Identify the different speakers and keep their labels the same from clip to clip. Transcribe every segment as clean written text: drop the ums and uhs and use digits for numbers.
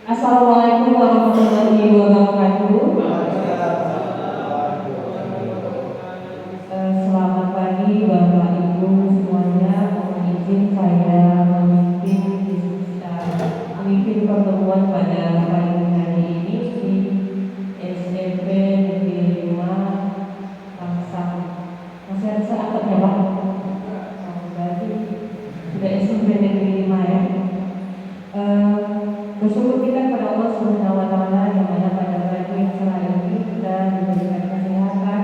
Speaker 1: Assalamualaikum warahmatullahi wabarakatuh. Selamat pagi Bapak Ibu semuanya. Mohon izin saya memimpin pertemuan pada pagi hari ini di SMP Negeri 5 Tangsang. Masih ada seangkatnya Pak? Berarti sudah SMP Negeri 5 ya. Bersyukur kita kepada Allah Subhanahu wa Ta'ala yang mana pada pagi yang cerah ini kita diberikan kesehatan,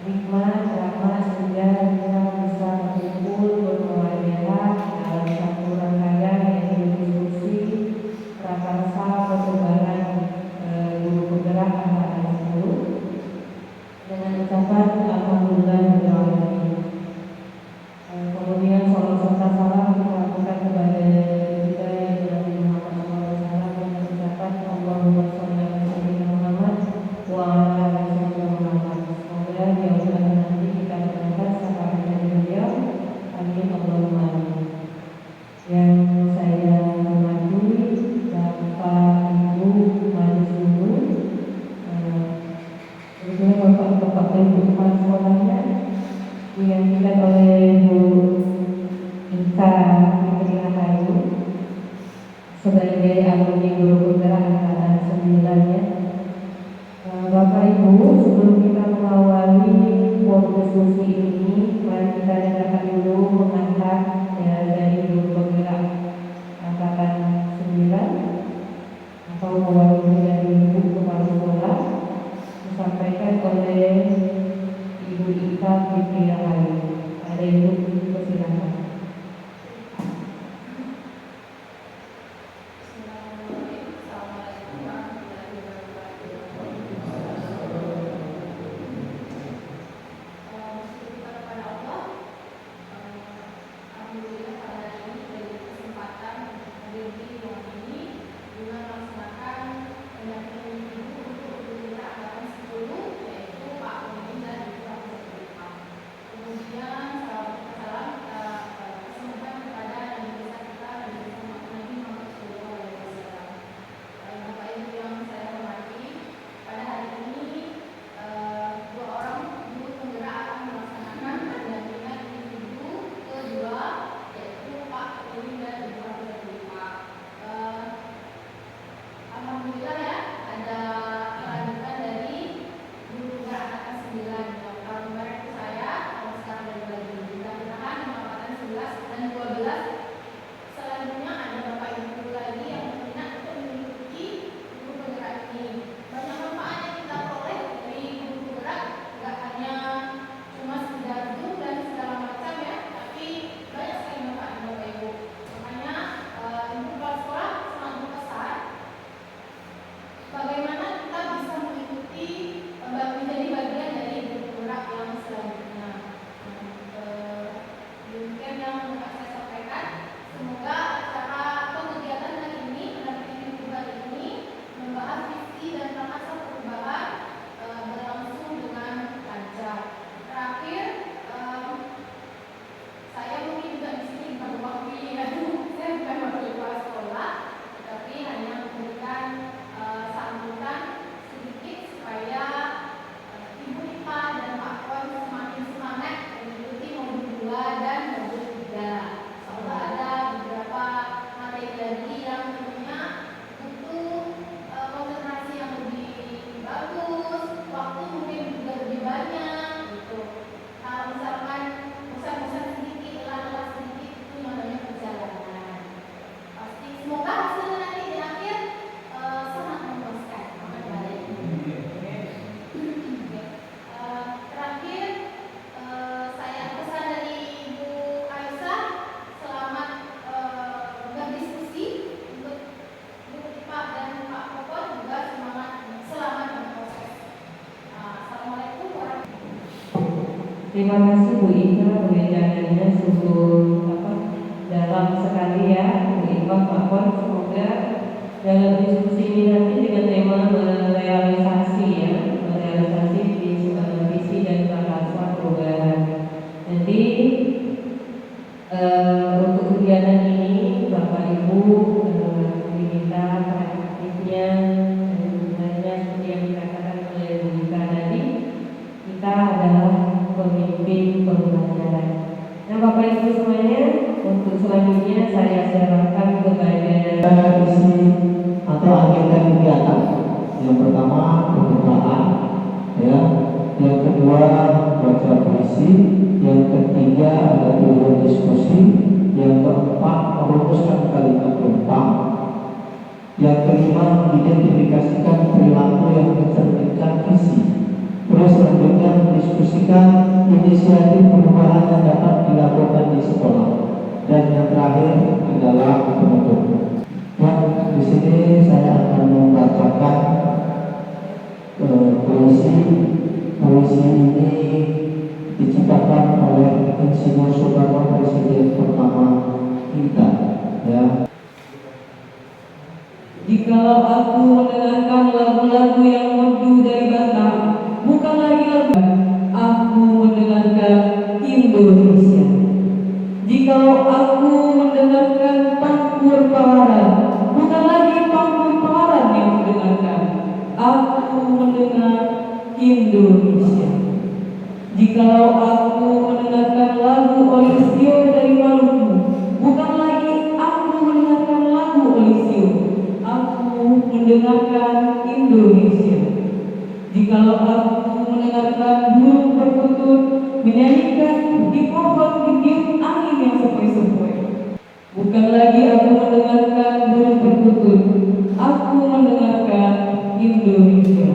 Speaker 1: nikmat, rahmat sehingga kita bisa berkumpul bermuamalah dalam satu rangkaian yaitu diskusi prakarsa perkembangan guru penggerak angkatan 10 dengan ucapan alhamdulillah. Kemudian salam serta salam kita lakukan kepada kita yang telah Muhammad SAW dengan ucapan Allahumma sholli ala sayyidina Muhammad wa ala ali sayyidina Muhammad. Semoga di akhir nanti kita mendapat syafaat dari beliau. Amin Allahumma amin. Yang saya hormati Bapak Ibu Majuru, kemudian Bapak dan Ibu kepala sekolahnya digantikan oleh Bu Ika Fitri Rahayu sebagai alumni guru penggerak angkatan 9 ya. Bapak Ibu, sebelum kita mengawali forum diskusi ini, mari kita dengarkan dulu pengantar ya, dari guru penggerak angkatan 9 atau mewakili dari Ibu Kepala Sekolah disampaikan oleh Ibu Ika Fitri Rahayu. Ada Ibu, persilakan. Terima kasih Bu Ika, pembicaranya sungguh dalam sekali ya Bu Ika, Pak Pon. Semoga dalam diskusi ini nanti dengan tema merealisasi visi dan prakarsa perubahan. Nanti untuk kegiatan ini Bapak Ibu
Speaker 2: agenda kegiatan. Yang pertama pembukaan, ya. Yang kedua baca puisi. Yang ketiga ada dua diskusi. Yang keempat merumuskan kalimat lempang. Yang kelima mengidentifikasikan perilaku yang mencerminkan visi. Terus selanjutnya mendiskusikan inisiatif perubahan yang dapat dilakukan di sekolah. Dan yang terakhir adalah penutup. Dan di sini saya akan membacakan puisi. Puisi ini diciptakan oleh Insinyur Soekarno, Presiden pertama kita. Ya.
Speaker 1: Jikalau aku mendengarkan lagu-lagu yang merdu dari Batam, bukan lagi lagu, aku mendengarkan Indonesia. Jikalau aku mendengarkan pangkur pawaran, bukan lagi pangkur pawaran yang mendengarkan, aku mendengar Indonesia. Jikalau aku mendengarkan lagu Olisio dari Maluku, bukan lagi aku mendengarkan lagu Olisio, aku mendengarkan Indonesia. Jikalau aku mendengarkan burung perkutut menyanyikan di pohon ditiup angin yang sepoi-sepoi, bukan lagi aku mendengarkan burung perkutut, aku mendengarkan Indonesia.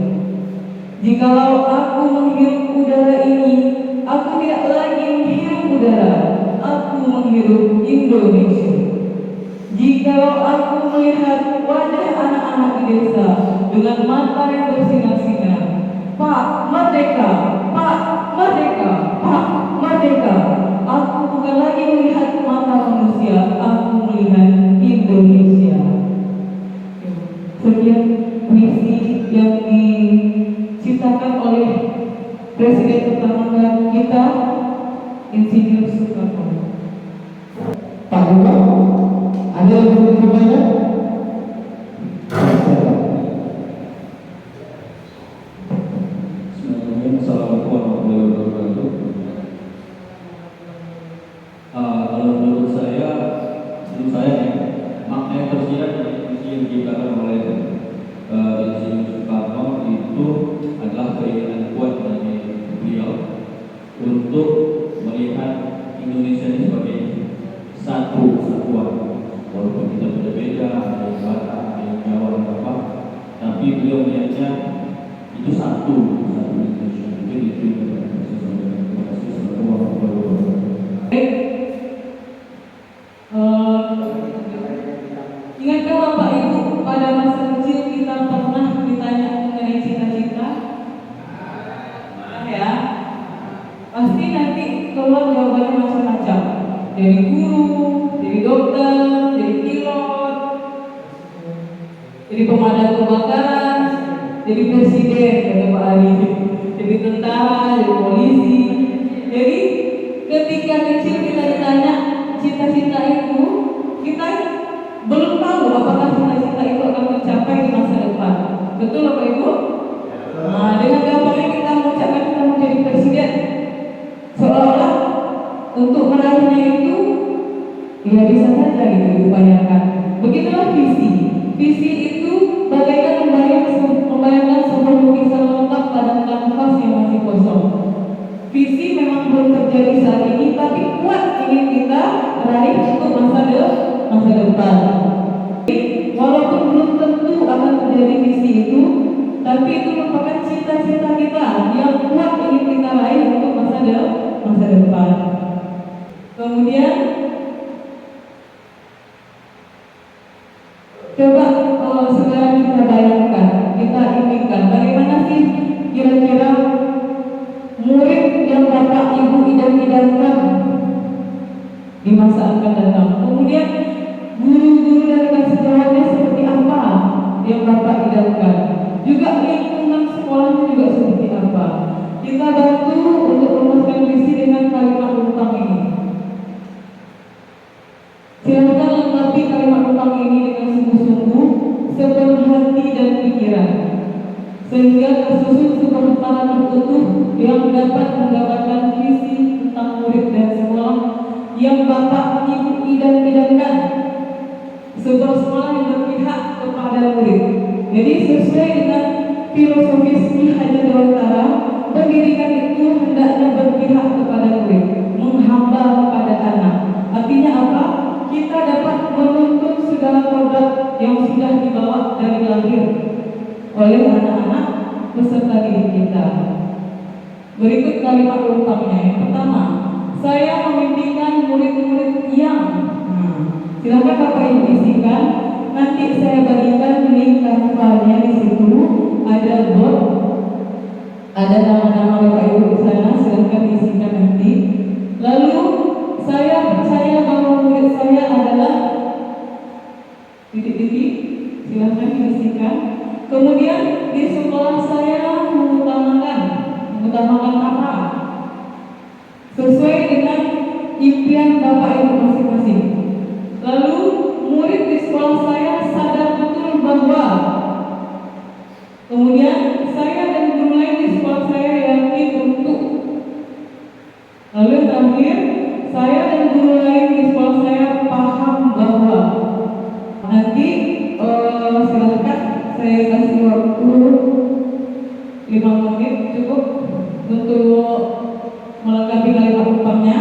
Speaker 1: Jikalau aku menghirup udara ini, aku tidak lagi menghirup udara, aku menghirup Indonesia. Jikalau aku melihat wajah anak-anak di desa dengan mata yang bersinar-sinar, Pak Merdeka, Pak Merdeka, Pak Merdeka, aku bukan lagi melihat mata manusia, aku melihat Indonesia. Sekian puisi yang diciptakan oleh Presiden pertama kita, Insinyur Soekarno.
Speaker 2: Pak Gubernur, ada yang ingin bertanya?
Speaker 3: Assalamualaikum warahmatullahi wabarakatuh. Kalau menurut saya makna yang tersirat dari puisi yang diciptakan oleh Insinyur Soekarno itu adalah keinginan kuat dari beliau untuk melihat Indonesia ini sebagai satu kesatuan. Walaupun kita berbeda, ada yang Batak, ada yang Jawa, ada apa, tapi beliau melihatnya itu satu Indonesia. Mungkin itu yang terima kasih. Assalamualaikum warahmatullahi wabarakatuh.
Speaker 1: Ingatkah Bapak Ibu pada masa kecil kita pernah ditanya mengenai cita-cita? Ya, pasti nanti keluar jawabannya macam-macam. Dari guru, dari dokter, dari pilot, dari pemadam kebakaran, jadi presiden, kata Pak Ali, jadi tentara, jadi polisi. Jadi ketika kecil kita ditanya cita-cita itu, kita belum tahu apakah cita-cita itu akan tercapai di masa depan. Betul Bapak Ibu? Nah, dengan gampangnya kita mengucapkan kita mau jadi presiden, seolah-olah untuk meraihnya itu ya bisa saja gitu diupayakan. Begitulah visi. Visi itu bagaikan membayangkan sebuah lukisan lengkap pada kanvas yang masih kosong. Visi memang belum terjadi saat ini, tapi kuat ingin kita raih untuk masa depan. Walaupun belum tentu akan terjadi visi itu, tapi itu merupakan cita-cita kita yang kuat ingin kita raih untuk masa depan. Kemudian coba sekarang kita bayangkan, kita inginkan bagaimana sih kira-kira murid yang Bapak Ibu idam-idamkan di masa akan datang. Kemudian guru-guru dan sejawatnya seperti apa yang Bapak idamkan. Juga lingkungan sekolahnya juga seperti apa. Kita bantu untuk merumuskan visi dengan kalimat lempang ini. Silakan lengkapi kalimat lempang ini dengan sungguh-sungguh, sepenuh hati dan pikiran, sehingga tersusun sebuah kepala tertutup yang dapat menggambarkan visi tentang murid dan sekolah yang Bapak Ibu idam-idamkan. Sebuah sekolah yang berpihak kepada murid. Jadi sesuai dengan filosofis Ki Hajar Dewantara, pendidikan itu hendaknya berpihak kepada murid, menghamba kepada anak. Artinya apa? Kita dapat menuntut segala produk yang sudah dibawa dari lahir oleh anak-anak peserta didik kita. Berikut kalimat umpamanya. Yang pertama, saya memimpikan murid-murid yang. Silakan Bapak Ibu isikan. Nanti saya bagikan link kanvanya di situ. Ada board, ada nama-nama Bapak Ibu di sana. Silakan isikan nanti. Lalu saya percaya bahwa murid saya adalah titik-titik. Silakan diisikan. Kemudian di sekolah saya mengutamakan apa? Sesuai dengan impian Bapak Ibu masing-masing. Lalu murid di sekolah saya sadar betul bahwa, kemudian saya dan guru lain di sekolah saya yakin untuk. Lalu yang terakhir, saya dan guru lain di sekolah saya paham bahwa. Nanti silakan saya kasih waktu 5 menit cukup untuk melengkapi kalimat umpamanya.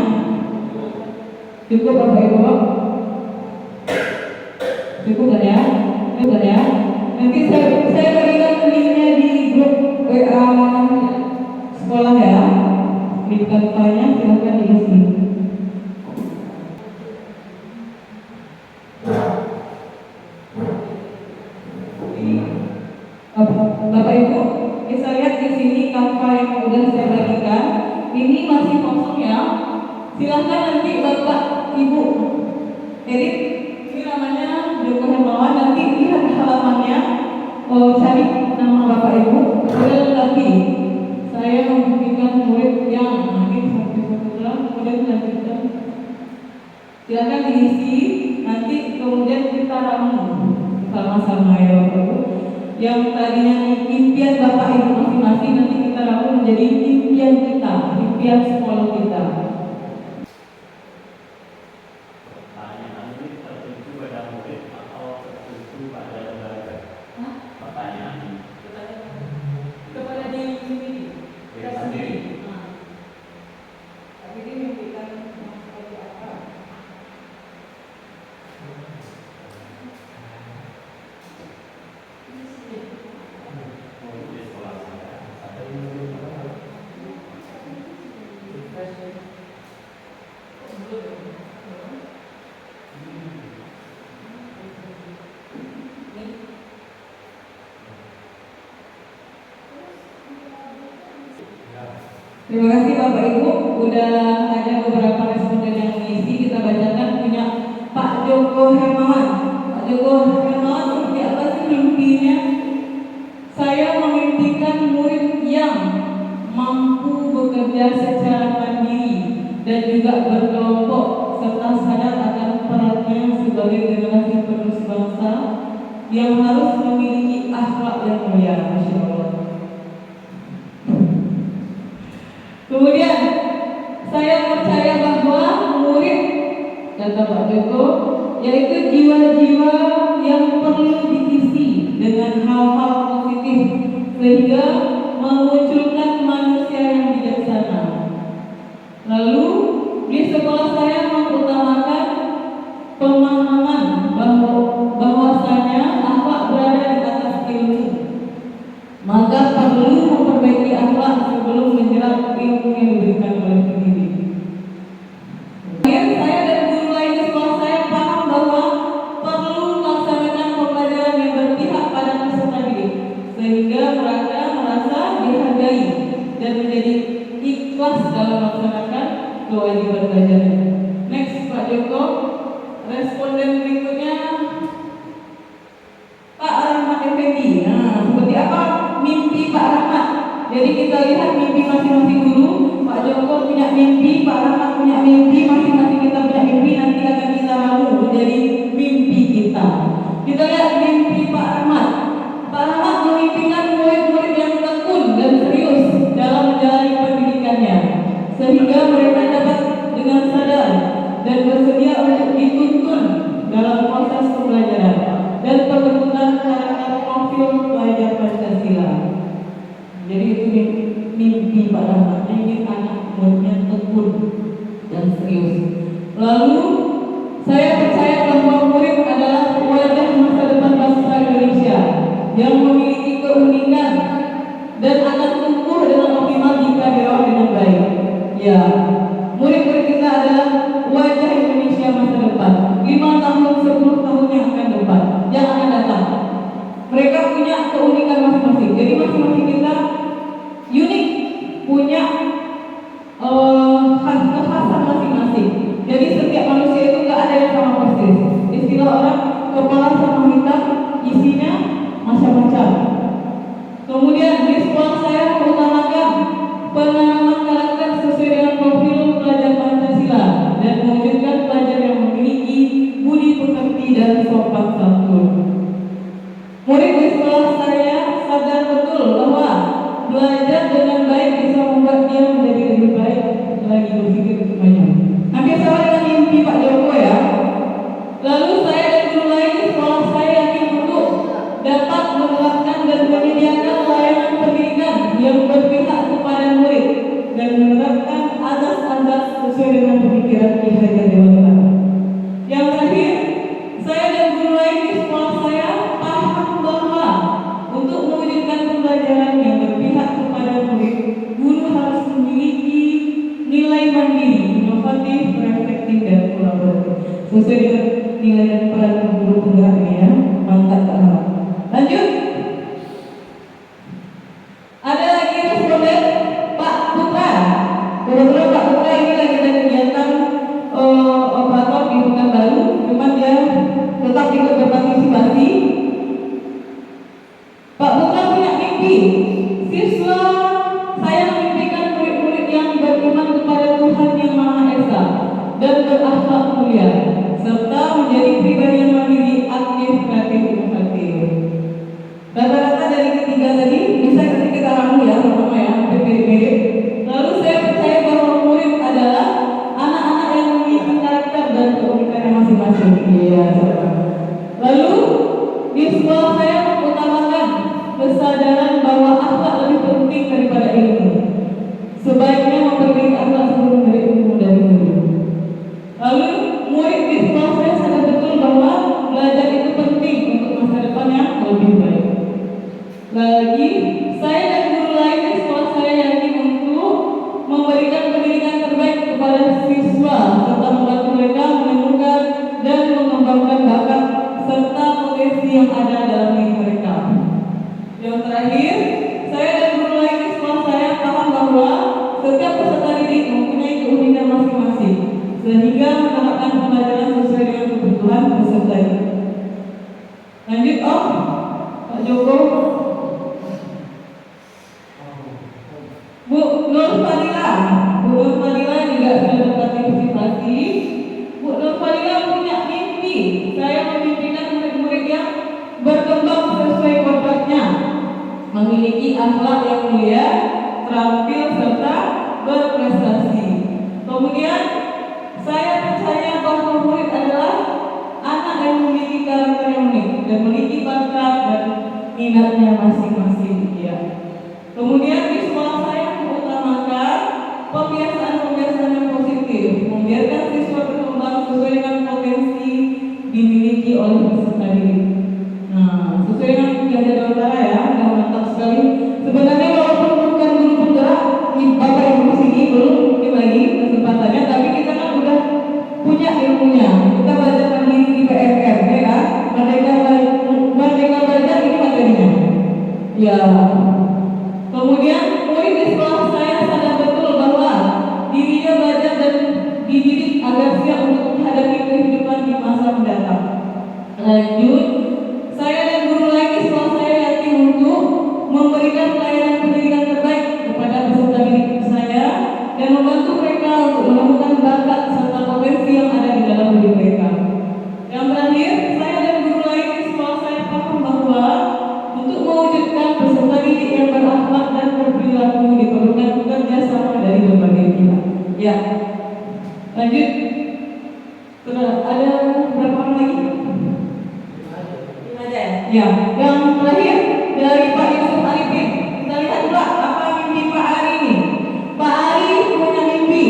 Speaker 1: Cukup Bapak Ibu? Cukup kan ya? Cukup ya? Nanti saya berikan linknya di grup WA sekolah ya. Link kanvanya silakan diisi. Bapak Ibu, bisa lihat di sini kanva yang udah saya bagikan. Ini masih kosong ya. Silahkan nanti Bapak Ibu edit. Ini namanya Joko Hermawan. Nanti lihat halamannya. Cari nama Bapak Ibu. Kemudian lagi saya memberikan murid yang nanti satu-satu kemudian lanjutkan. Silahkan diisi. Nanti kemudian kita ramu sama-sama ya Bapak Ibu. Yang tadinya impian Bapak Ibu masing-masing nanti kita ramu menjadi impian kita, impian sekolah kita.
Speaker 4: Pertanyaan ini tertuju pada murid atau tertuju pada lembaga? Pertanyaan ini
Speaker 1: Kepada diri sendiri.
Speaker 4: diri sendiri.
Speaker 1: Tapi ini memberikan seperti apa?
Speaker 4: Di sekolah saya
Speaker 1: Terima kasih Bapak Ibu, udah ada beberapa responden yang mengisi. Kita bacakan punya Pak Joko Hermawan. Pak Joko Hermawan seperti apa sih mimpinya? Saya memimpikan murid yang mampu bekerja secara mandiri dan juga berkelompok serta sadar akan perannya sebagai generasi penerus bangsa yang harus memiliki akhlak yang mulia. Masya Allah. Kemudian saya percaya bahwa murid, kata Pak Joko, yaitu jiwa-jiwa yang perlu diisi dengan hal-hal positif sehingga memunculkan manusia yang bijaksana. Lalu di sekolah saya mengutamakan pemahaman bahwasanya akhlak berada di atas ilmu. Maka perlu memperbaiki akhlak sebelum menjerat ilmu yang diberikan oleh pendidik. Saya dan guru lain di sekolah saya paham bahwa perlu melaksanakan pembelajaran yang berpihak pada peserta didik, sehingga mereka merasa dihargai dan menjadi ikhlas dalam melaksanakan kewajiban belajarnya. Next, Pak Joko. Responden berikutnya Pak Rahmat Effendi. Seperti apa mimpi Pak Rahmat? Jadi kita lihat mimpi masing-masing dulu. Pak Joko punya mimpi, Pak Rahmat punya mimpi, masing-masing kita punya mimpi. Nanti akan kita ramu menjadi mimpi kita. Kita lihat mimpi Pak Rahmat. Pak Rahmat memimpikan murid-murid yang tekun dan serius dalam menjalani profil pelajar Pancasila. Jadi itu mimpi Pak Rahmat, ingin anak muridnya tekun dan serius. Lalu saya percaya bahwa murid adalah wajah masa depan bangsa Indonesia yang memiliki keunikan dan akan tumbuh dengan optimal jika dirawat dengan baik. Ya, murid-murid kita adalah wajah Indonesia masa depan. 5 tahun, 10 tahun yang akan datang. Mereka punya keunikan masing-masing. Jadi masing-masing kita unik, punya kekhasan masing-masing. Jadi setiap manusia itu nggak ada yang sama persis. Istilah orang kepala sama hitam, isinya macam-macam. Kemudian di sekolah saya mengutamakan penanaman karakter sesuai dengan profil pelajar Pancasila dan mewujudkan pelajar yang memiliki budi pekerti dan sopan santun. Murid di sekolah saya sadar betul bahwa belajar dengan baik bisa membuat dia menjadi lebih baik lagi berpikir untuk maju. Hampir sama dengan mimpi Pak Joko ya. Lalu saya dan guru lain di sekolah saya yakin untuk dapat menerapkan dan menyediakan layanan pendidikan yang berpihak kepada murid dan menerapkan azas-azas sesuai dengan pemikiran Ki Hajar Dewantara. Yang terakhir, saya dan guru lain di sekolah saya paham bahwa untuk mewujudkan pembelajaran yang berpihak kepada murid, guru harus memiliki nilai mandiri, inovatif, reflektif, dan kolaboratif. Sesuai dengan nilai dan peran guru penggerak ini ya, mantap Pak Rahmat. Lanjut. Ada lagi responden Pak Putra. Kebetulan Pak Putra ini lagi ada kegiatan operator di Pekanbaru, cuman dia tetap ikut berpartisipasi. Pak Putra punya mimpi. Siswa saya memimpikan murid-murid yang beriman kepada Tuhan Yang Maha Esa dan berakhlak mulia, serta menjadi pribadi yang mandiri, aktif, kreatif, inovatif. Rata-rata dari ketiga tadi bisa kita ramu ya, sama ya, hampir mirip-mirip. Lalu saya percaya bahwa murid adalah anak-anak yang memiliki karakter dan keunikannya masing-masing. Iya. Lalu di sekolah saya mengutamakan kesadaran bahwa akhlak lebih penting daripada ilmu. Sebaiknya memperbaiki akhlak sebelum dari ilmu dari guru. Lalu murid di sekolah saya sadar betul bahwa belajar itu penting untuk masa depan yang lebih baik. Lagi, saya dan guru lain di sekolah saya yakin untuk memberikan pendidikan terbaik kepada siswa serta membantu mereka menemukan dan mengembangkan bakat serta potensi yang ada dalam diri mereka. Yang terakhir, saya dan guru lain di sekolah saya paham bahwa setiap peserta didik mempunyai keunikan masing-masing, sehingga menerapkan pembelajaran sesuai dengan kebutuhan peserta didik. Lanjut Om, Pak Joko. Bu Nur Fadila juga sudah berpartisipasi. Bu Nur Fadila punya mimpi. Saya memimpikan murid-murid yang berkembang sesuai kodratnya, memiliki akhlak yang mulia, terampil serta berprestasi. Kemudian saya percaya bahwa murid adalah anak yang memiliki karakter yang unik dan memiliki bakat dan minatnya masing-masing. Ya. Kemudian di sekolah saya mengutamakan pembiasaan yang positif, membiarkan siswa berkembang sesuai dengan potensi dimiliki oleh peserta didik. Nah, sesuai dengan Ki Hajar Dewantara ya, yang mantap sekali. Sebenarnya walaupun bukan guru penggerak, Bapak Ibu sini belum mungkin lagi kesempatannya, tapi kita kan udah punya ilmunya. Kita belajar mandiri di PRR, ya kan? Merdeka belajar ini materinya. Ya. Kemudian murid di sekolah saya sadar betul bahwa dirinya belajar dan dididik agar siap untuk menghadapi kehidupan di masa mendatang. Lanjut, saya dan guru lain di sekolah saya yakin untuk memberikan pelayanan pendidikan terbaik kepada peserta didik saya dan membantu mereka untuk menemukan bakat serta potensi yang ada di dalam diri mereka. Yang terakhir, saya dan guru lain di sekolah saya paham bahwa untuk mewujudkan peserta didik yang berakhlak dan berperilaku diperlukan kerjasama dari berbagai pihak. Ya, lanjut. Ada berapa orang lagi? 5 aja ya? Ya, yang terakhir dari Pak Yusuf Arifin. Kita lihat pula apa mimpi Pak Ari ini. Pak Ari punya mimpi.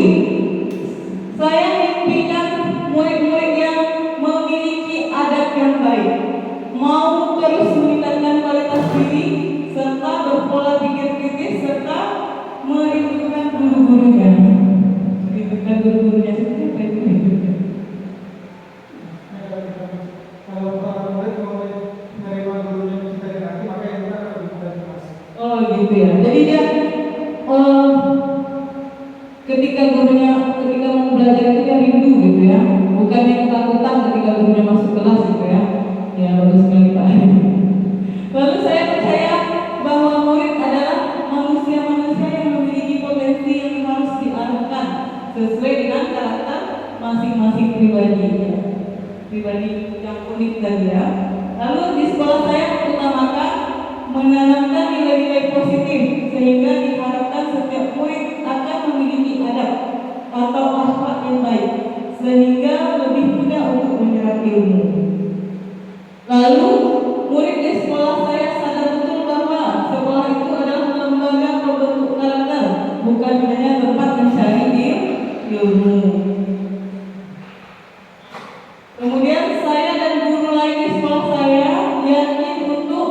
Speaker 1: Saya mimpikan murid-murid yang memiliki adab yang baik, mau terus meningkatkan kualitas diri, serta berpola pikir kritis, serta merindukan guru-gurunya. Merindukan guru-gurunya seperti apa itu?
Speaker 5: Kalau para murid mau menerima gurunya kita lagi, maka yang kita akan lebih mudah kelas.
Speaker 1: Oh gitu ya. Jadi dia ketika mau belajar itu dia rindu gitu ya. Bukan yang ketakutan ketika gurunya masuk kelas gitu ya. Ya bagus sekali Pak. Lalu saya percaya bahwa murid adalah manusia-manusia yang memiliki potensi yang harus diarahkan sesuai dengan karakter masing-masing pribadi ya. Pribadi yang unik tadi ya. Lalu di sekolah saya utamakan menanamkan nilai-nilai positif sehingga diharapkan setiap murid akan memiliki adab atau akhlak yang baik sehingga lebih mudah untuk menyerap ilmu. Lalu murid di sekolah saya sadar betul bahwa sekolah itu adalah lembaga pembentuk karakter, bukan hanya tempat mencari ilmu. Kemudian saya dan guru lain di sekolah saya yakin untuk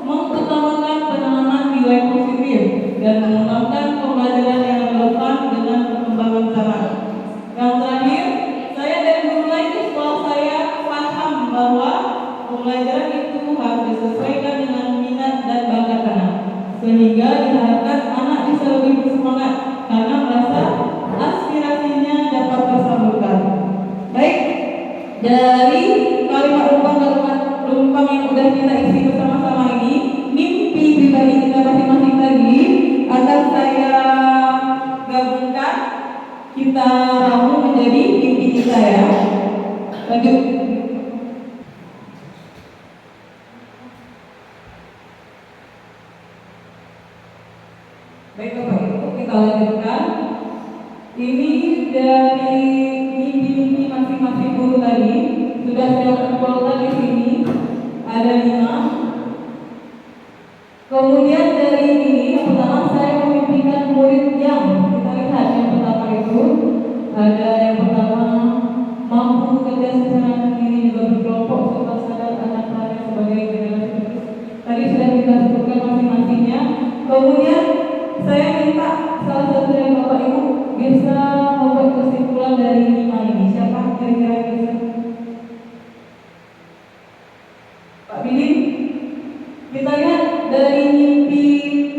Speaker 1: mengutamakan penanaman nilai positif dan mengembangkan pembelajaran yang relevan dengan perkembangan zaman. Yang terakhir, saya dan guru lain di sekolah saya paham bahwa pembelajaran itu harus disesuaikan dengan minat dan bakat anak, sehingga diharapkan anak bisa lebih bersemangat karena merasa aspirasinya dapat tersalurkan. Baik, dari kalimat rumpang yang sudah kita isi bersama-sama ini, mimpi pribadi kita masing-masing tadi akan saya gabungkan, kita ramu menjadi mimpi kita ya. Lanjut. Baik Bapak Ibu, kita lanjutkan. Ini dari mimpi-mimpi masing-masing guru tadi sudah saya kumpulkan di sini ada 5. Kemudian dari ini yang pertama saya memimpikan murid yang kita lihat yang pertama itu ada yang pertama mampu bekerja secara mandiri juga berkelompok serta sadar akan perannya sebagai generasi penerus. Tadi sudah kita sebutkan masing-masingnya. Kemudian saya minta salah satu dari Bapak Ibu bisa membuat kesimpulan dari 5 ini. Siapa kira-kira bisa? Pak Bilin, kita lihat dari mimpi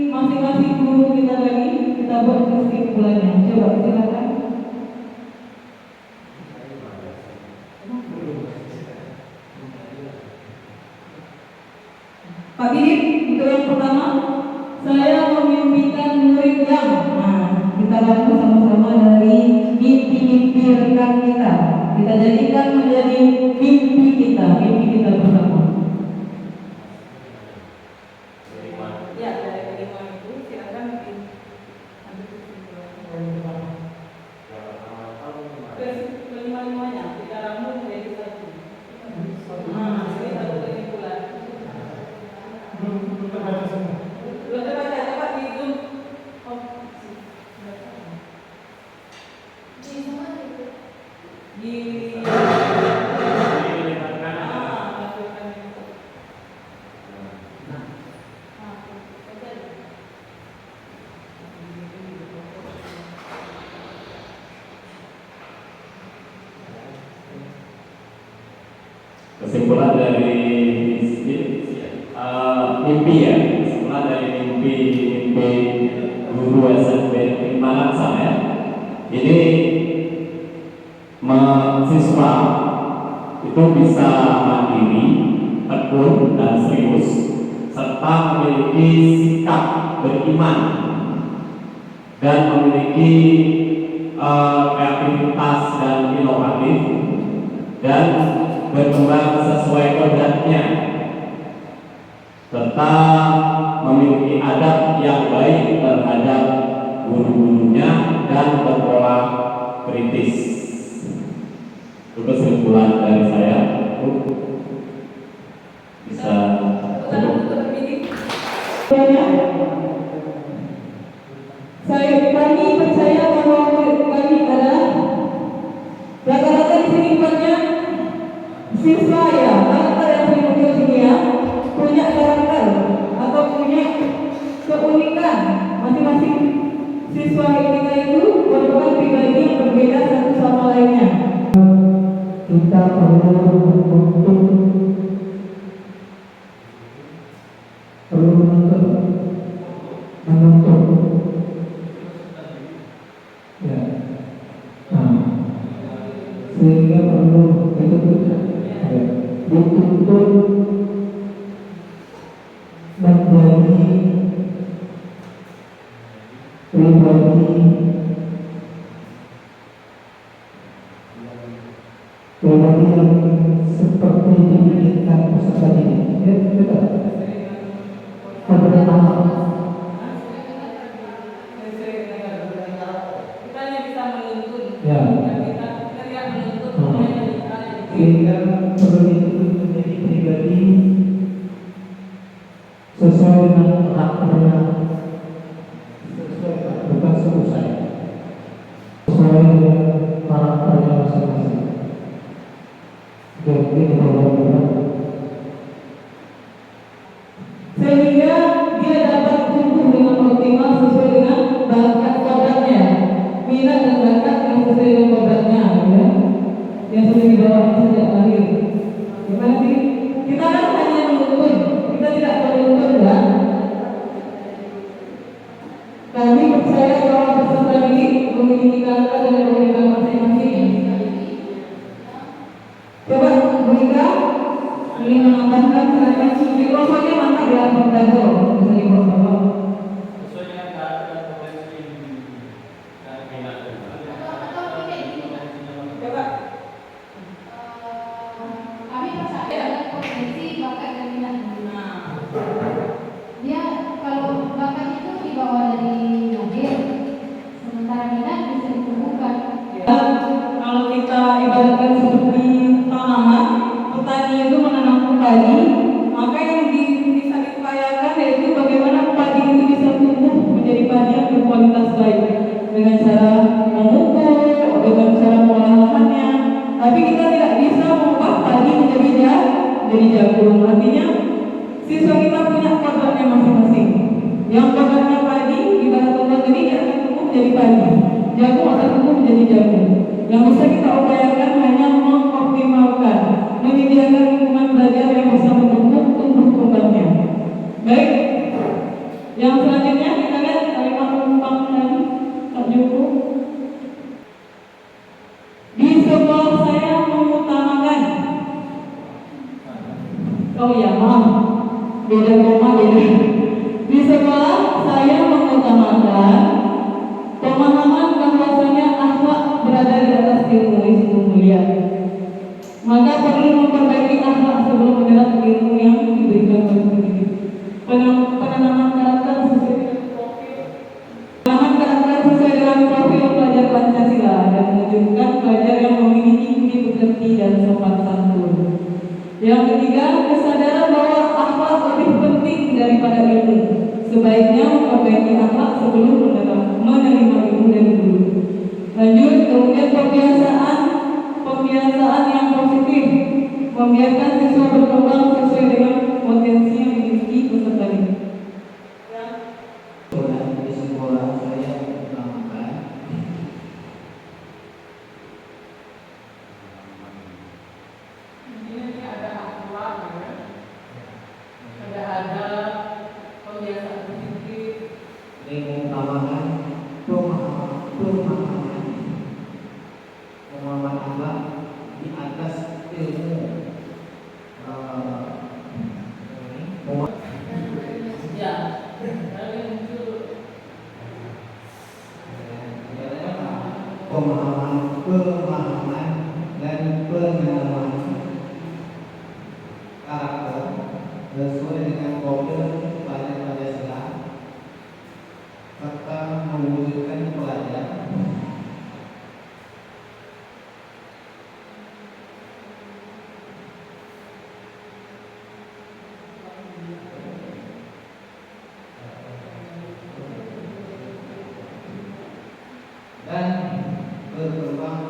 Speaker 1: masing-masing guru kita tadi, kita buat kesimpulannya. Coba silakan. Pak Bilin, untuk yang pertama, saya memimpikan murid yang, kita lakukan sama-sama dari mimpi-mimpi rekan kita. Kita jadikan menjadi mimpi kita bersama. Ya, dari kelima itu silakan bikin kelima-limanya kita rambut menjadi satu. Jadi satu kesimpulan.
Speaker 5: Belum terbaca semua.
Speaker 1: Belum terbaca, coba di Zoom.
Speaker 3: Kesimpulan dari mimpi ya, kesimpulan dari mimpi guru SMP Timbangan saya. Ini mahasiswa itu bisa mandiri, tekun dan serius, serta memiliki sikap beriman dan memiliki kreativitas dan inovatif dan berkembang sesuai kodratnya, serta memiliki adab yang baik terhadap guru-gurunya dan berpola kritis. Itu kesimpulan dari saya. Bisa
Speaker 1: Kami percaya bahwa murid kami adalah rata-rata di sini banyak siswa ya, karakter yang sering muncul sini ya, punya karakter atau punya keunikan masing-masing. Siswa kita itu merupakan pribadi yang berbeda satu sama lainnya.
Speaker 2: Kita perlu menuntut ya, sehingga perlu dituntut menjadi pribadi yang seperti diinginkan peserta didik. Ya, betul.
Speaker 1: Kita hanya bisa menuntut.
Speaker 2: Ya.
Speaker 1: Kita tidak menuntut.
Speaker 2: Sehingga perlu dituntut menjadi pribadi sesuai dengan karakternya, bukan selesai, sesuai dengan karakternya masing-masing. Jadi
Speaker 1: sehingga dia dapat tumbuh dengan optimal sesuai dengan bakat kodratnya, minat dan bakat yang sesuai dengan kodratnya, ya, yang sudah dibawa sejak lahir. Gimana sih? Kita kan hanya menuntun, kita tidak menuntun, ya. Kami percaya bahwa peserta didik memiliki karakter dan keunikan masing-masing. Coba Bu Ika ini menambahkan karena mikrofonnya mantap ya, Bang Dago, bisa dibawa.
Speaker 4: Sesuai dengan karakter dan potensi dan minat.
Speaker 1: Coba.
Speaker 6: Kami percaya dengan potensi bakat dan minat. Dia kalau bakat itu dibawa dari lahir, sementara minat bisa ditumbuhkan.
Speaker 1: Ya, kalau kita ibaratkan seperti tanaman, petani itu menanam padi, maka yang bisa diupayakan yaitu bagaimana padi itu bisa tumbuh menjadi padi yang berkualitas baik dengan cara memupuk, dengan cara mengolah lahannya. Tapi kita tidak bisa mengubah padi menjadi jagung. Artinya siswa kita punya kodratnya masing-masing. Yang kodratnya padi, ibarat tumbuh tadi dia akan tumbuh menjadi padi. Jagung akan tumbuh menjadi jagung. Yang bisa kita upayakan hanya mengoptimalkan, menyediakan lingkungan belajar yang bisa mendukung tumbuh kembangnya. Baik, yang selanjutnya kita lihat kalimat penumpang tadi, Pak Joko. Di sekolah saya mengutamakan. Oh iya, maaf, beda koma beda. Di sekolah saya mengutamakan pemahaman bahwasanya akhlak berada di atas ilmu itu mulia. Maka perlu memperbaiki akhlak sebelum menyerap ilmu yang diberikan oleh pendidik. Penanaman karakter sesuai dengan profil. Penanaman karakter sesuai dengan profil pelajar Pancasila dan menunjukkan pelajar yang memiliki budi pekerti dan sopan santun. Yang ketiga, kesadaran bahwa akhlak lebih penting daripada ilmu. Sebaiknya memperbaiki akhlak sebelum menerima ilmu dari guru. Lanjut, kemudian pembiasaan yang positif, membiarkan siswa berkembang sesuai dengan potensi yang dimiliki peserta didik.
Speaker 2: di sekolah saya mengutamakan
Speaker 1: Ini ada akhlak, ya. Ada pembiasaan positif.
Speaker 2: mengutamakan pemahaman akhlak di atas ilmu.
Speaker 1: Ya, kalau muncul
Speaker 2: pemahaman dan pengalaman karakter sesuai dengan profil pelajar Pancasila serta mewujudkan pelajar berkembang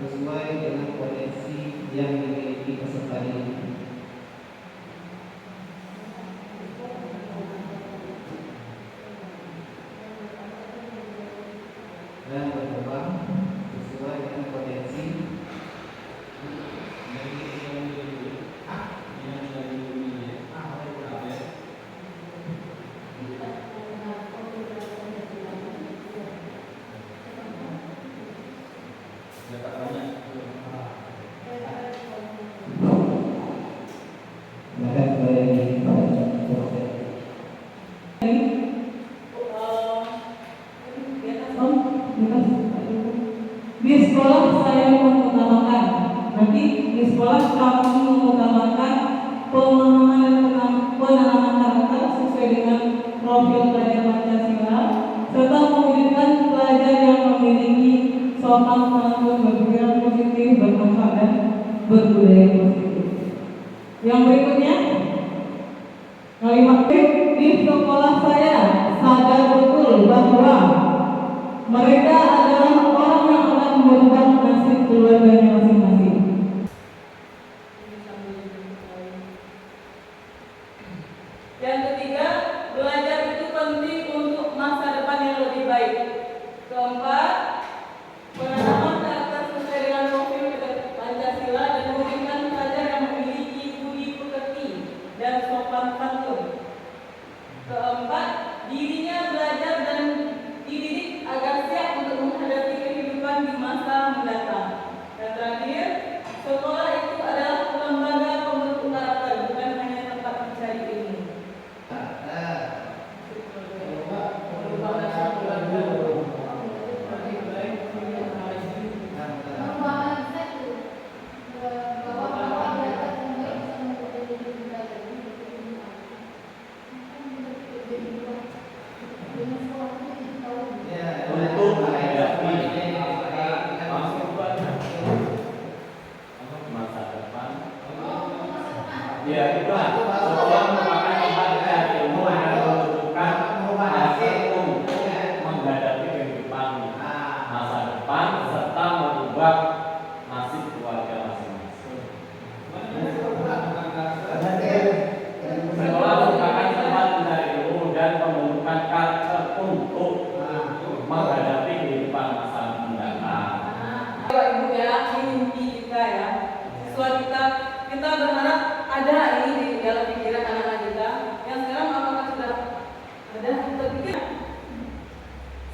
Speaker 2: sesuai dengan potensi yang dimiliki peserta didik. Dan berkembang sesuai dengan potensi
Speaker 1: Di sekolah saya mengutamakan, berarti di sekolah kami mengutamakan pemahaman dan penanaman karakter sesuai dengan profil pelajar Pancasila, serta mewujudkan pelajar yang memiliki sopan santun, berpikiran positif, bermanfaat dan berbudaya positif. Yang berikutnya, kalimat di sekolah saya sadar betul bahwa mereka adalah orang yang akan merubah nasib keluarganya masing-masing. Yang ketiga, belajar itu penting untuk masa depan yang lebih baik. Keempat, penanaman karakter sesuai dengan profil Pancasila dan mewujudkan pelajar yang memiliki budi pekerti dan sopan santun. Keempat, dirinya belajar dan dididik agar siap untuk menghadapi kehidupan di masa mendatang. Dan terakhir, sekolah itu adalah lembaga pembentuk karakter, bukan hanya tempat mencari ilmu.
Speaker 4: Untuk menghadapi masa depan, ya itulah sekolah merupakan tempat mencari ilmu dan menentukan hasil untuk menghadapi kehidupan masa depan serta merubah nasib keluarga masing-masing. Sekolah merupakan tempat mencari ilmu dan pembentukan karakter untuk menghadapi kehidupan masa mendatang.
Speaker 1: Bapak Ibu ya, ini mimpi kita ya. Siswa kita berharap ada ini di dalam pikiran anak-anak kita. Yang sekarang apakah sudah ada terpikir?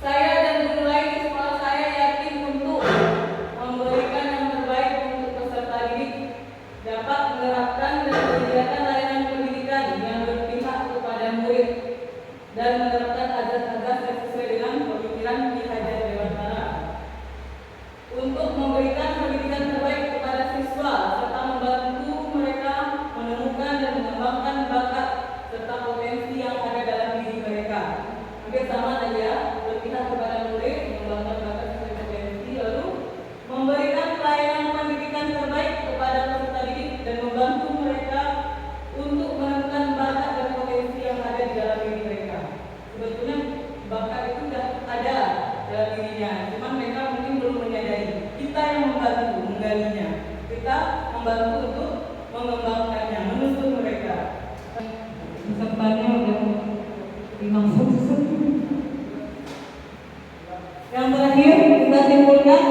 Speaker 1: Saya dan guru lain di sekolah saya yakin untuk memberikan yang terbaik untuk peserta didik, dapat menerapkan dan menyediakan layanan pendidikan yang berpihak kepada murid dan menerapkan azas-azas yang sesuai dengan pemikiran Ki Hajar Dewantara untuk memberikan pendidikan terbaik kepada siswa serta membantu mereka menemukan dan mengembangkan bakat serta potensi yang ada dalam diri mereka. Hampir sama saja, berpihak kepada murid, mengembangkan bakat sesuai potensi, lalu memberikan pelayanan pendidikan terbaik kepada peserta didik dan membantu mereka untuk menemukan bakat dan potensi yang ada di dalam diri mereka. Sebetulnya bakat itu sudah ada dalam dirinya, cuman mereka mungkin belum menyadari. Kita yang membantu menggalinya, kita membantu untuk mengembangkannya, menuntun mereka. Pesertanya udah dimaksud. Yang terakhir kita simpulkan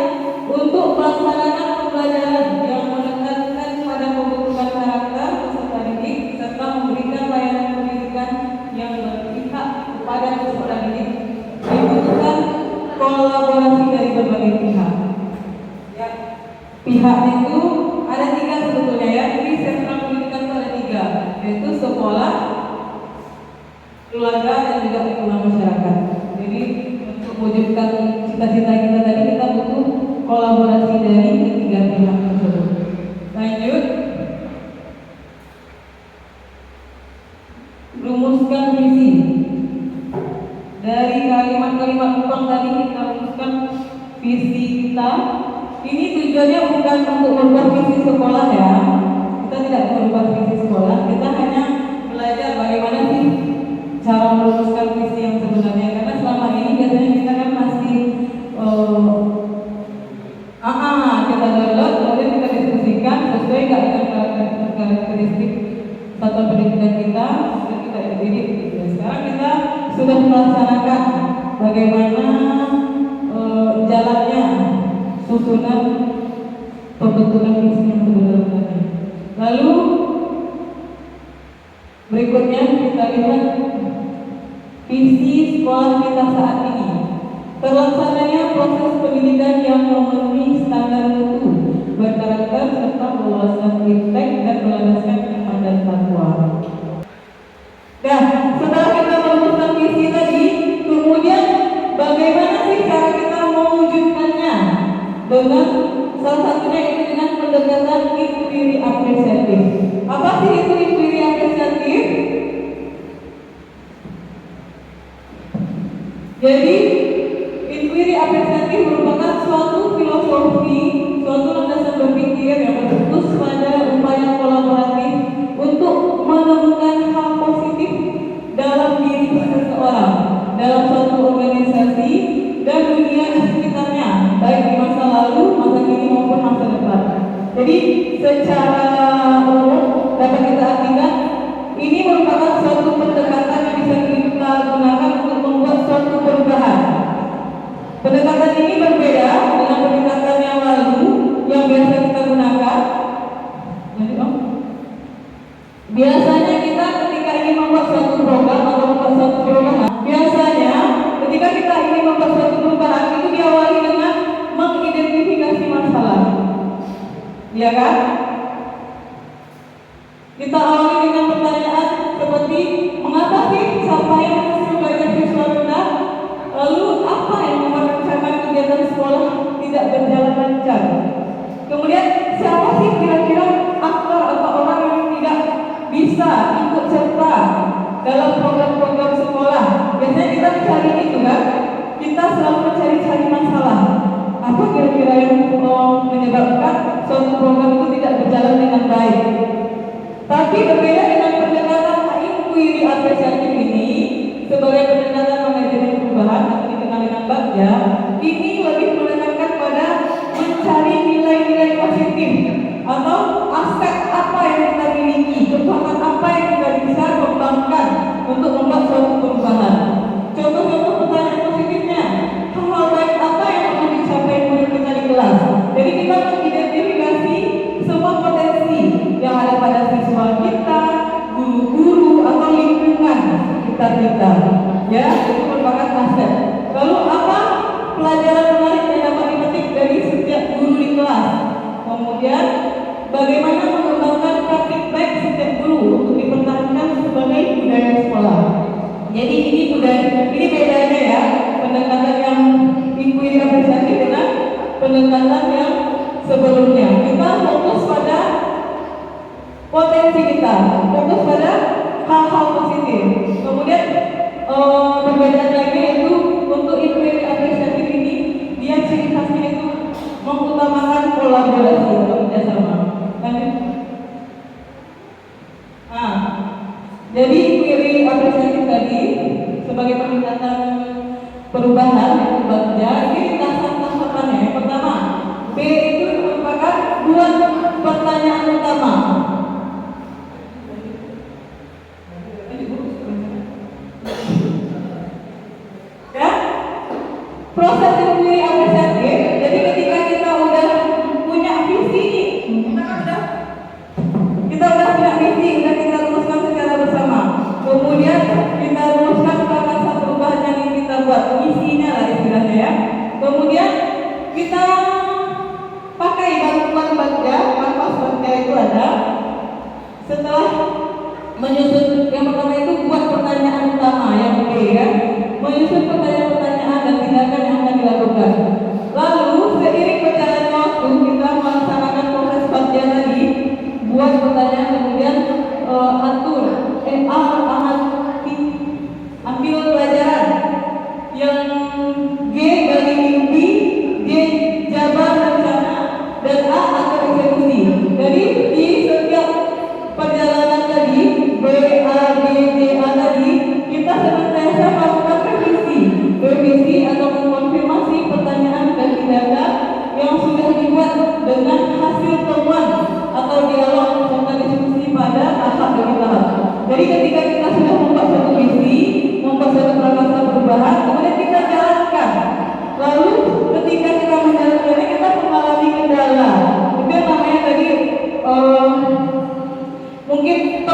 Speaker 1: untuk pelaksanaan pembelajaran yang menekankan pada pembentukan karakter peserta didik serta memberikan layanan pendidikan yang berpihak kepada peserta didik dibutuhkan kolaborasi dari berbagai pihak. Ya, pihaknya itu ada 3 sebetulnya ya. Di sentra pendidikan itu ada 3, yaitu sekolah, keluarga dan juga lingkungan masyarakat. Jadi untuk mewujudkan cita-cita kita tadi kita butuh kolaborasi dari 3 pihak tersebut. Lanjut, rumuskan visi. Dari kalimat-kalimat Kupang tadi kita rumuskan visi kita. Ini tujuannya bukan untuk merubah visi sekolah ya. Kita tidak merubah visi sekolah, kita hanya belajar bagaimana sih cara merumuskan visi yang sebenarnya. Karena selama ini biasanya kita kan masih satuan pendidikan kita sudah kita dididik. Dan sekarang kita sudah melaksanakan bagaimana jalannya susunan pembentukan visi yang sebenarnya. Lalu berikutnya kita lihat visi sekolah kita saat ini. Terlaksananya proses pendidikan yang memenuhi standar mutu, berkarakter serta berwawasan iptek dan berlandaskan iman dan takwa. Nah, setelah kita merumuskan visi tadi, kemudian bagaimana sih cara kita mewujudkannya? Dengan salah satunya itu dengan pendekatan inquiry apresiatif. Apa sih itu inquiry apresiatif? Jadi inquiry apresiatif merupakan suatu filosofi, suatu landasan berpikir yang berfokus pada upaya kolaboratif untuk menemukan hal positif dalam diri seseorang, dalam suatu organisasi dan dunia di sekitarnya, baik di masa lalu, masa kini maupun masa depan. Jadi secara umum dapat kita artikan ini merupakan suatu pendekatan yang bisa kita gunakan untuk membuat suatu perubahan. Pendekatan ini berbeda dengan pendekatan yang lalu yang biasa kita gunakan. Biasanya kita ketika ingin membuat suatu program atau membuat suatu perubahan, biasanya ketika kita ingin membuat suatu perubahan itu diawali dengan mengidentifikasi masalah, ya kan? Kita awali dengan pertanyaan seperti mengapa sih capaian hasil belajar siswa rendah? Lalu apa yang membuat rencana kegiatan sekolah tidak berjalan lancar? Kemudian siapa sih kira-kira aktor atau orang yang tidak bisa ikut serta dalam program-program sekolah? Biasanya kita mencari itu kan? Kita selalu mencari masalah. Apa kira-kira yang menyebabkan suatu program itu tidak berjalan dengan baik? Tapi berbeda dengan pendekatan inquiry apresiatif ini sebagai pendekatan manajemen perubahan atau dikenal dengan BAGJA, ini lebih menekankan pada mencari nilai-nilai positif atau aspek apa yang kita miliki, kekuatan apa yang kita bisa kembangkan untuk membuat suatu perubahan. Contoh-contoh pertanyaan positifnya, hal-hal baik apa yang perlu dicapai murid kita di kelas. Jadi kita mengidentifikasi semua potensi yang ada pada siswa kita, guru-guru atau lingkungan sekitar kita. Ya, itu merupakan aset. Lalu apa pelajaran menarik yang dapat dipetik dari setiap guru di kelas? Kemudian bagaimana mengembangkan praktik baik setiap guru untuk dipertahankan sebagai budaya sekolah. Jadi ini bedanya ya, pendekatan yang inquiry apresiatif dengan pendekatan yang sebelumnya. Kita fokus pada potensi kita, fokus pada hal-hal positif. Kemudian perbedaan lainnya yaitu untuk inquiry apresiatif ini dia ciri khasnya itu mengutamakan kolaborasi atau kerjasama. Jadi inquiry apresiatif tadi sebagai pendekatan perubahan yang BAGJA ini tahapan-tahapannya. Yang pertama, B itu merupakan buat pertanyaan utama. Ya, proses inquiry apresiatif. Jadi ketika kita udah punya visi, kita udah punya visi, udah kita rumuskan secara bersama. Kemudian kita rumuskan kata perubahan yang ingin kita buat, isinya lah istilahnya ya. Kemudian kita pakai bantuan BAGJA, kanvas BAGJA itu ada. Setelah menyusun yang pertama itu buat pertanyaan utama yang B ya, menyusun pertanyaan-pertanyaan dan tindakan yang akan dilakukan. Lalu seiring berjalannya waktu kita melaksanakan proses BAGJA tadi, buat pertanyaan kemudian atur ambil pelajaran yang G bagi mimpi, D jabar rencana, dan A atur eksekusi. Jadi di setiap perjalanan tadi B, A, B, D, A tadi kita senantiasa melakukan revisi atau mengkonfirmasi pertanyaan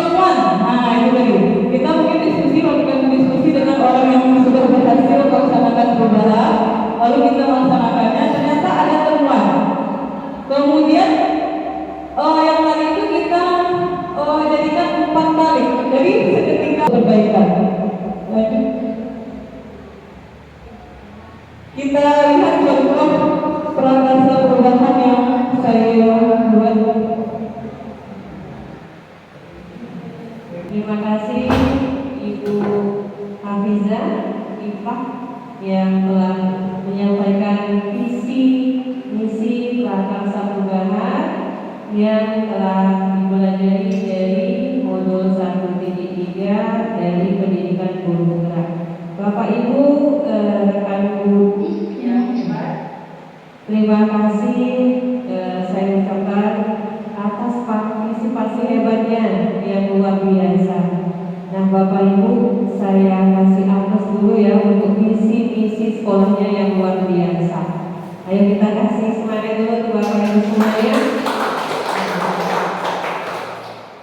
Speaker 1: temuan. Nah itu tadi. Kita mungkin melakukan diskusi dengan orang yang sudah berhasil melaksanakan perubahan, lalu kita melaksanakannya, ternyata ada temuan. Kemudian yang tadi itu kita jadikan umpan balik. Jadi seketika perbaikan. Lanjut. Kita lihat contoh prakarsa perubahan yang saya buat. Terima kasih Ibu Hafizah Ifah yang telah menyampaikan visi misi prakarsa perubahan yang telah dipelajari dari modul 1.3 dari pendidikan guru gerak. Bapak Ibu rekan guru yang hebat, terima kasih saya ucapkan atas partisipasi hebatnya yang luar biasa. Nah Bapak Ibu, saya kasih atas dulu ya untuk misi sekolahnya yang luar biasa. Ayo kita kasih semangat dulu untuk Bapak Ibu semuanya.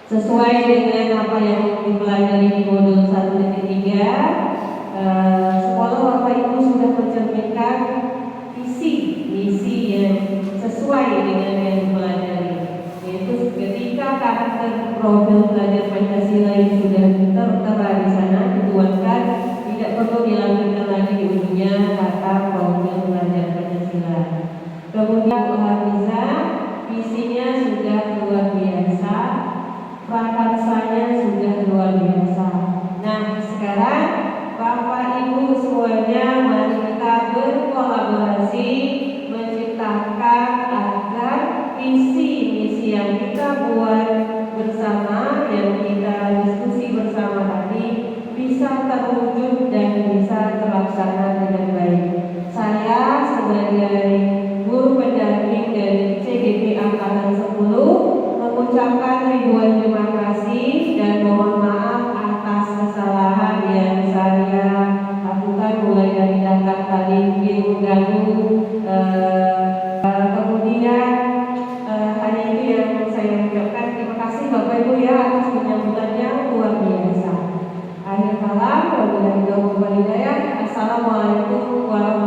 Speaker 1: Sesuai dengan apa yang dipelajari di modul 1.3, sekolah Bapak Ibu sudah mencerminkan visi misi yang sesuai dengan yang dipelajari, yaitu ketika karakter profil pelajar Pancasila yang sudah tertera di sana dituangkan, tidak perlu dilanjutkan lagi di ujungnya kata profil pelajar Pancasila. Kemudian Hafizah, visinya sudah luar biasa, prakarsanya sudah luar biasa. Nah sekarang Bapak Ibu semuanya, mari kita berkolaborasi menciptakan agar visi misi yang kita buat bersama, yang kita diskusi bersama tadi bisa terwujud dan bisa terlaksana dengan baik. Saya sebagai guru pendamping dari CGP Angkatan 10 mengucapkan ribuan terima kasih dan mohon maaf atas kesalahan yang saya lakukan mulai dari datang tadi mungkin mengganggu. Kemudian hanya itu yang saya ucapkan. Terima kasih Bapak Ibu ya atas penyambutannya luar biasa. Akhir kalam, wabillahi taufiq wal hidayah. Assalamualaikum warahmatullahi wabarakatuh.